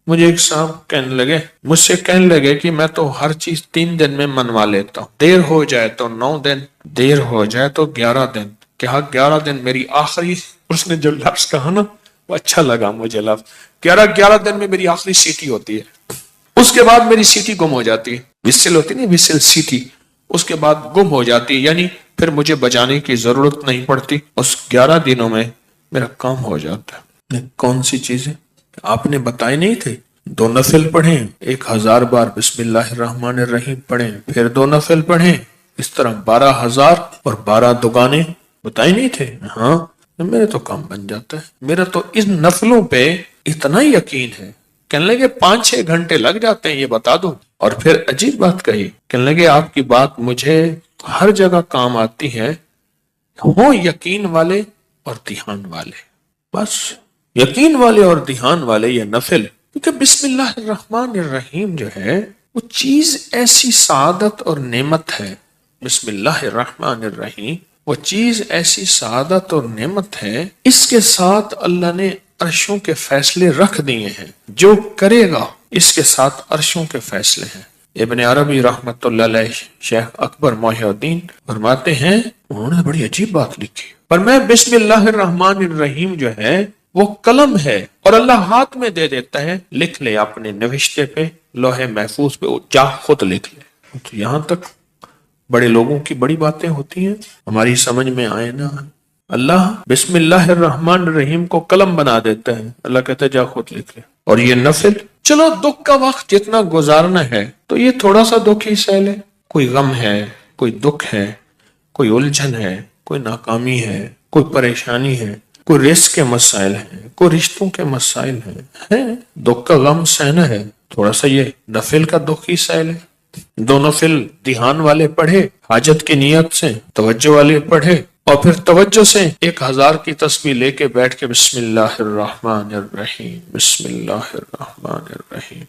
مجھے ایک صاحب مجھ سے کہنے لگے کہ میں تو ہر چیز 3 دن میں منوا لیتا ہوں، دیر ہو جائے تو 9 دن، دیر ہو جائے تو 11 دن۔ کہا 11 دن میری آخری، اس نے جو لفظ کہا نا وہ اچھا لگا مجھے لفظ، 11 دن میں میری آخری سیٹی ہوتی ہے، اس کے بعد میری سیٹی گم ہو جاتی ہے، وسل ہوتی نہیں، وسل سیٹی، اس کے بعد گم ہو جاتی ہے، یعنی پھر مجھے بجانے کی ضرورت نہیں پڑتی، اس 11 دنوں میں میرا کام ہو جاتا ہے۔ کون سی چیزیں آپ نے بتائے نہیں تھے؟ 2 نفل پڑھیں، 1000 بار بسم اللہ الرحمن الرحیم پڑھیں، پھر 2 نفل پڑھیں، اس طرح 12,000 اور 12 دگانے بتائے نہیں تھے؟ ہاں، میرے تو کام بن جاتا ہے، میرا تو ان نفلوں پہ اتنا یقین ہے۔ کہنے لگے 5-6 گھنٹے لگ جاتے ہیں، یہ بتا دو۔ اور پھر عجیب بات کہی، کہنے لگے آپ کی بات مجھے ہر جگہ کام آتی ہے، ہوں یقین والے اور دھیان والے، بس یقین والے اور دھیان والے یہ نفل، کیونکہ بسم اللہ الرحمن الرحیم جو ہے وہ چیز ایسی سعادت اور نعمت ہے، بسم اللہ الرحمن الرحیم وہ چیز ایسی سعادت اور نعمت ہے، اس کے ساتھ اللہ نے عرشوں کے فیصلے رکھ دیے ہیں، جو کرے گا اس کے ساتھ عرشوں کے فیصلے ہیں۔ ابن عربی رحمت اللہ علیہ، شیخ اکبر محی الدین فرماتے ہیں، انہوں نے بڑی عجیب بات لکھی، پر میں بسم اللہ الرحمن الرحیم جو ہے وہ قلم ہے اور اللہ ہاتھ میں دے دیتا ہے، لکھ لے اپنے نوشتے پہ، لوح محفوظ پہ، جا خود لکھ لے۔ تو یہاں تک بڑے لوگوں کی بڑی باتیں ہوتی ہیں، ہماری سمجھ میں آئے نا، اللہ بسم اللہ الرحمن الرحیم کو قلم بنا دیتا ہے، اللہ کہتا ہے جا خود لکھ لے۔ اور یہ نفل، چلو دکھ کا وقت جتنا گزارنا ہے تو یہ تھوڑا سا دکھ ہی سہ لے، کوئی غم ہے، کوئی دکھ ہے، کوئی الجھن ہے، کوئی ناکامی ہے، کوئی پریشانی ہے، کوئی رزق کے مسائل ہیں، کوئی رشتوں کے مسائل ہیں، دکھ کا غم سہنا ہے، تھوڑا سا یہ نفل کا دکھ ہی سہ لے۔ 2 نفل دھیان والے پڑھے، حاجت کی نیت سے توجہ والے پڑھے، اور پھر توجہ سے 1000 کی تسبیح لے کے بیٹھ کے بسم اللہ الرحمن الرحیم، بسم اللہ الرحمن الرحیم۔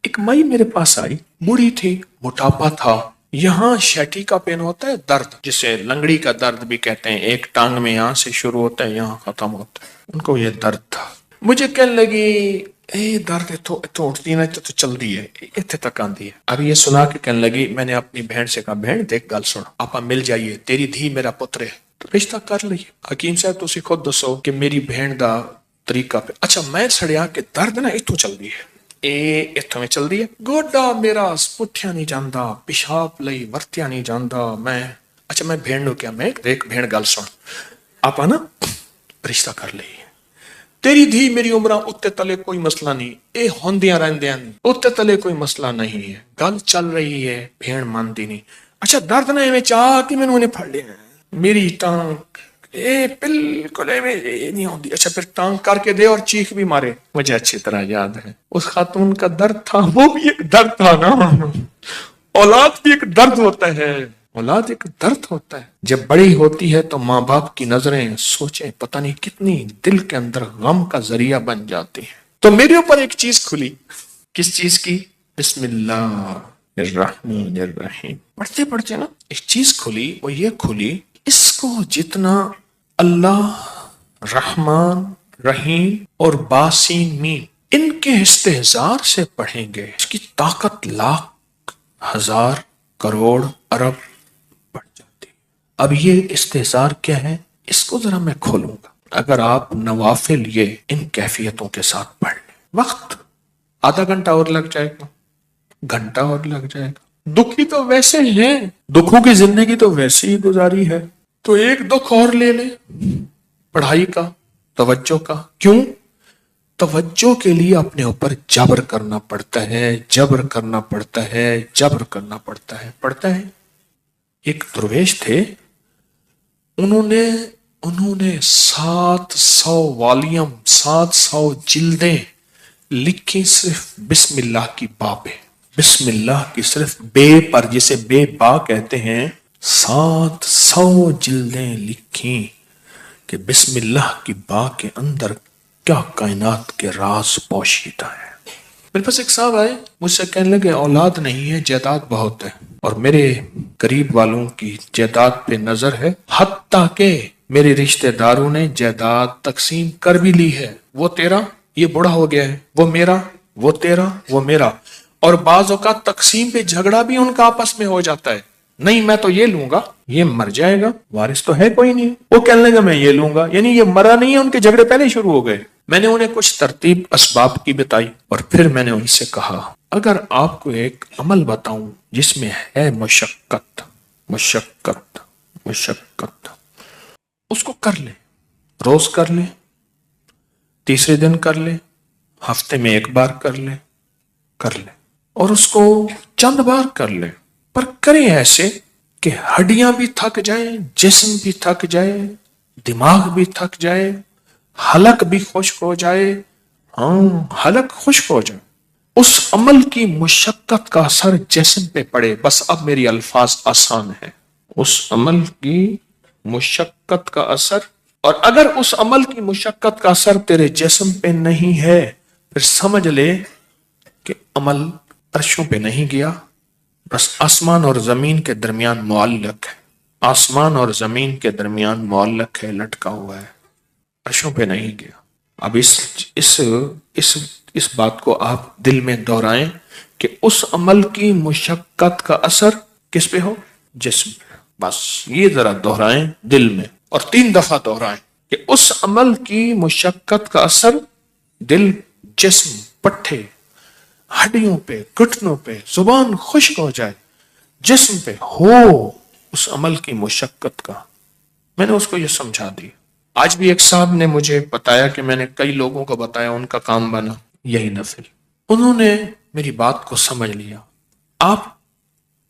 ایک مائی میرے پاس آئی، بوڑھی تھی، موٹاپا تھا، یہاں شیٹی کا پین ہوتا ہے درد، جسے لنگڑی کا درد بھی کہتے ہیں، ایک ٹانگ میں یہاں سے شروع ہوتا ہے یہاں ختم ہوتا ہے، ان کو یہ درد تھا۔ مجھے کہنے لگی اے درد اتو اٹھتی نا تو چل دی ہے، اتنے تک آندی ہے۔ اب یہ سنا کے کہنے لگی، میں نے اپنی بہن سے کہا، بہن دیکھ گل سن، آپا مل جائیے، تیری دھی میرا پتر ہے، تو رشتہ کر لئیے۔ حکیم صاحب تسی خود دسو کہ میری بہن دا طریقہ پہ، اچھا میں سڑیا کہ درد نا اتو چل دی ہے، اتوں میں چل دی ہے، گوڈا میرا پٹھیا نہیں جاندا، پیشاب لئی ورتیا نہیں جاندا، میں اچھا میں بہن نو کیا، میں دیکھ بہن گل سن، آپا نا رشتہ کر لئیے، تیری دھی میری عمرہ اتے تلے کوئی مسئلہ نہیں، اے ہوندیاں رہندیاں اتے تلے کوئی مسئلہ نہیں ہے، گل چل رہی ہے، بہن مانتی نہیں، اچھا درد نہ میں چاہ کہ میں نے پھڑ لیا میری ٹانگ، اے بالکل نہیں ہوندی، اچھا پھر ٹانگ کر کے دے اور چیخ بھی مارے۔ مجھے اچھی طرح یاد ہے اس خاتون کا درد تھا، وہ بھی ایک درد تھا نا، اولاد بھی ایک درد ہوتا ہے، اولاد ایک درد ہوتا ہے، جب بڑی ہوتی ہے تو ماں باپ کی نظریں سوچیں پتہ نہیں کتنی دل کے اندر غم کا ذریعہ بن جاتی ہیں۔ تو میرے اوپر ایک چیز کھلی، کس چیز کی؟ بسم اللہ الرحمن الرحیم پڑھتے پڑھتے نا ایک چیز کھلی، وہ یہ کھلی، اس کو جتنا اللہ رحمان رحیم اور باسین میم ان کے استحضار سے پڑھیں گے، اس کی طاقت لاکھ ہزار کروڑ ارب بڑھ جاتی۔ اب یہ استحضار کیا ہے، اس کو ذرا میں کھولوں گا۔ اگر آپ نوافل یہ ان کیفیتوں کے ساتھ پڑھ لیں، وقت آدھا گھنٹہ اور لگ جائے گا، گھنٹہ اور لگ جائے گا، دکھی تو ویسے ہیں، دکھوں کی زندگی تو ویسے ہی گزاری ہے، تو ایک دکھ اور لے لیں پڑھائی کا، توجہ کا۔ کیوں؟ توجہ کے لیے اپنے اوپر جبر کرنا پڑتا ہے، جبر کرنا پڑتا ہے، جبر کرنا پڑتا ہے، پڑھتا ہے۔ ایک درویش تھے، انہوں نے 700 والیوم 700 جلدیں لکھی صرف بسم اللہ کی با پہ، بسم اللہ کی صرف بے پر، جسے بے با کہتے ہیں، 700 جلدیں لکھی کہ بسم اللہ کی با کے اندر کیا کائنات کے راز پوشیدہ ہے۔ میرے پاس ایک صاحب آئے، مجھ سے کہنے لگے اولاد نہیں ہے، جائیداد بہت ہے، اور میرے قریب والوں کی جائیداد پہ نظر ہے، حتیٰ کہ میرے رشتہ داروں نے جائیداد تقسیم کر بھی لی ہے، وہ تیرا، یہ بڑا ہو گیا ہے، وہ میرا، وہ تیرا وہ میرا. اور بعض اوقات تقسیم پہ جھگڑا بھی ان کا آپس میں ہو جاتا ہے. نہیں میں تو یہ لوں گا, یہ مر جائے گا, وارث تو ہے کوئی نہیں, وہ کہنے لگا میں یہ لوں گا. یعنی یہ مرا نہیں ہے, ان کے جھگڑے پہلے شروع ہو گئے. میں نے انہیں کچھ ترتیب اسباب کی بتائی اور پھر میں نے ان سے کہا اگر آپ کو ایک عمل بتاؤں جس میں ہے مشقت مشقت مشقت, اس کو کر لے, روز کر لے, تیسرے دن کر لے, ہفتے میں ایک بار کر لے, اور اس کو چند بار کر لے, پر کریں ایسے کہ ہڈیاں بھی تھک جائیں, جسم بھی تھک جائے, دماغ بھی تھک جائے, حلق بھی خشک ہو جائے. حلق خشک ہو جائے. اس عمل کی مشقت کا اثر جسم پہ پڑے. بس اب میری الفاظ آسان ہیں. اس عمل کی مشقت کا اثر, اور اگر اس عمل کی مشقت کا اثر تیرے جسم پہ نہیں ہے پھر سمجھ لے کہ عمل عرشوں پہ نہیں گیا, بس آسمان اور زمین کے درمیان معلق ہے. آسمان اور زمین کے درمیان معلق ہے, لٹکا ہوا ہے, عرشوں پہ نہیں گیا. اب اس بات کو آپ دل میں دہرائیں کہ اس عمل کی مشقت کا اثر کس پہ ہو؟ جسم پہ. بس یہ ذرا دہرائیں دل میں, اور 3 دفعہ دہرائیں کہ اس عمل کی مشقت کا اثر دل, جسم, پٹھے, ہڈیوں پہ, گھٹنوں پہ, زبان خشک ہو جائے, جسم پہ ہو اس عمل کی مشقت کا. میں نے اس کو یہ سمجھا دی. آج بھی ایک صاحب نے مجھے بتایا کہ میں نے کئی لوگوں کو بتایا, ان کا کام بنا یہی نفل. انہوں نے میری بات کو سمجھ لیا. آپ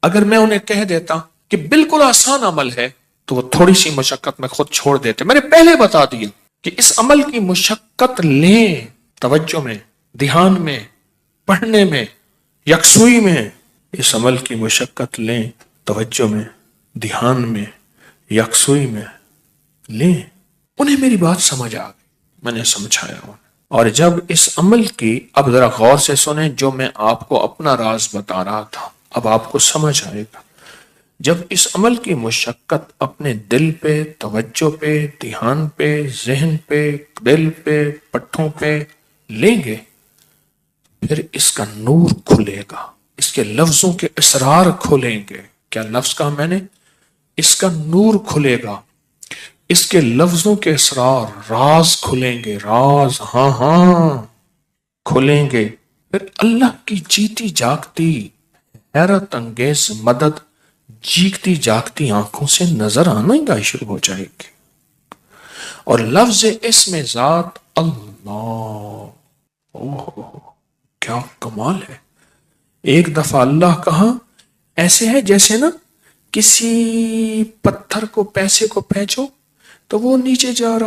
اگر میں انہیں کہہ دیتا کہ بالکل آسان عمل ہے تو وہ تھوڑی سی مشقت میں خود چھوڑ دیتے. میں نے پہلے بتا دیا کہ اس عمل کی مشقت لیں, توجہ میں, دھیان میں, پڑھنے میں, یکسوئی میں. اس عمل کی مشقت لیں, توجہ میں, دھیان میں, یکسوئی میں لیں. انہیں میری بات سمجھ آ گئی, میں نے سمجھایا انہیں. اور جب اس عمل کی, اب ذرا غور سے سنیں جو میں آپ کو اپنا راز بتا رہا تھا, اب آپ کو سمجھ آئے گا. جب اس عمل کی مشقت اپنے دل پہ, توجہ پہ, دھیان پہ, ذہن پہ, دل پہ, پٹھوں پہ لیں گے, پھر اس کا نور کھلے گا, اس کے لفظوں کے اسرار کھلیں گے. کیا لفظ کہا میں نے؟ اس کا نور کھلے گا, اس کے لفظوں کے اسرار, راز کھلیں گے, راز ہاں کھلیں گے. پھر اللہ کی جیتی جاگتی حیرت انگیز مدد جیگتی جاگتی آنکھوں سے نظر آنا ہی شروع ہو جائے گی. اور لفظ اسم ذات اللہ, کیا کمال ہے. ایک دفعہ اللہ کہا ایسے ہے جیسے نا کسی پتھر کو, پیسے کو پھینچو تو وہ نیچے جا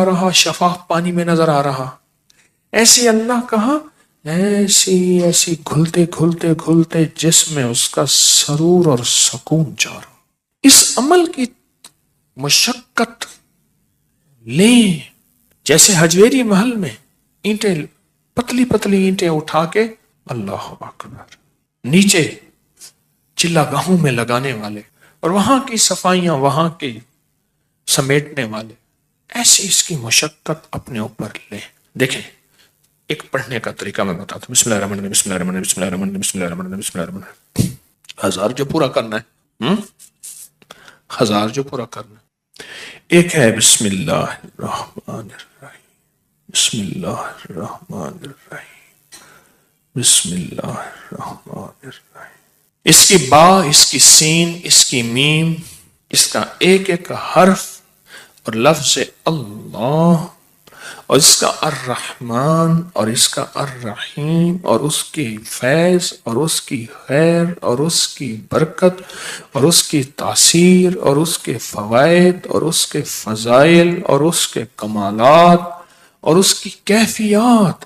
رہا شفاف پانی میں نظر آ رہا. ایسے اللہ کہا ایسی گھلتے گھلتے گھلتے جسم میں اس کا سرور اور سکون جا رہا. اس عمل کی مشقت لیں, جیسے حجویری محل میں اینٹیں, پتلی پتلی اینٹیں اٹھا کے اللہ اکبر نیچے چلا گاہوں میں لگانے والے, اور وہاں کی صفائیاں وہاں کی سمیٹنے والے, ایسی اس کی مشقت اپنے اوپر لیں. دیکھیں ایک پڑھنے کا طریقہ میں بتاتا ہوں. بسم اللہ الرحمن الرحیم, بسم اللہ الرحمن الرحیم, بسم اللہ الرحمن الرحیم, بسم اللہ الرحمن الرحیم, بسم اللہ الرحمن الرحیم. 1000 جو پورا کرنا ہے, 1000 جو پورا کرنا ہے. ایک ہے بسم اللہ الرحمن الرحیم, بسم اللہ الرحمن الرحیم, بسم اللہ الرحمن الرحیم. اس کی با, اس کی سین, اس کی میم, اس کا ایک ایک حرف اور لفظ اللہ, اور اس کا الرحمن اور اس کا الرحیم, اور اس کی فیض اور اس کی خیر اور اس کی برکت اور اس کی تاثیر اور اس کے فوائد اور اس کے فضائل اور اس کے کمالات اور اس کی کیفیات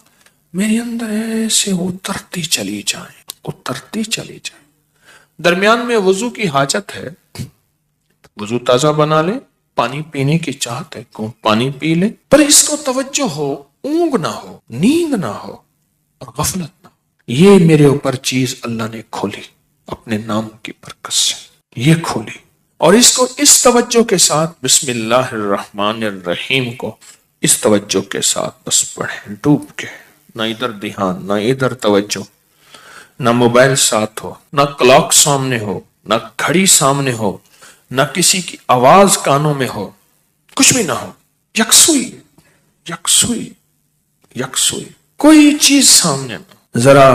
میرے اندر ایسے اترتی چلی جائیں, اترتی چلی جائیں. درمیان میں وضو کی حاجت ہے, وضو تازہ بنا لے, پانی پینے کی چاہت ہے کون پانی پی لے, پر اس کو توجہ ہو, اونگ نہ ہو, نیند نہ ہو اور غفلت نہ ہو. یہ میرے اوپر چیز اللہ نے کھولی اپنے نام کی برکت سے, یہ کھولی. اور اس کو اس توجہ کے ساتھ بسم اللہ الرحمن الرحیم کو اس توجہ کے ساتھ بس پڑھیں, ڈوب کے نہ ادھر دھیان، نہ ادھر توجہ، نہ موبائل ساتھ ہو، نہ کلاک سامنے ہو، نہ گھڑی سامنے ہو، نہ کسی کی آواز کانوں میں ہو، کچھ بھی نہ ہو، یکسوئی یکسوئی یکسوئی، کوئی چیز سامنے نہ۔ ذرا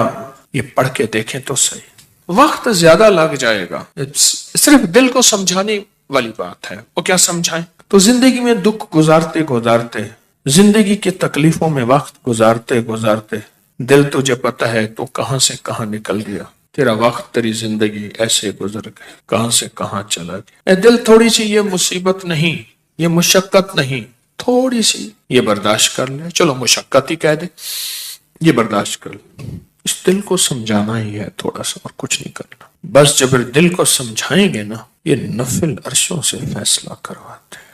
یہ پڑھ کے دیکھیں تو صحیح، وقت زیادہ لگ جائے گا، صرف دل کو سمجھانے والی بات ہے۔ وہ کیا سمجھائیں؟ تو زندگی میں دکھ گزارتے گزارتے، زندگی کی تکلیفوں میں وقت گزارتے گزارتے دل تجھے پتہ ہے تو کہاں سے کہاں نکل گیا، تیرا وقت تیری زندگی ایسے گزر گئی، کہاں سے کہاں چلا گیا۔ اے دل، تھوڑی سی یہ مصیبت نہیں، یہ مشقت نہیں، تھوڑی سی یہ برداشت کر لے، چلو مشقت ہی کہہ دے، یہ برداشت کر لے۔ اس دل کو سمجھانا ہی ہے تھوڑا سا، اور کچھ نہیں کرنا۔ بس جب دل کو سمجھائیں گے نا، یہ نفل عرشوں سے فیصلہ کرواتے ہیں۔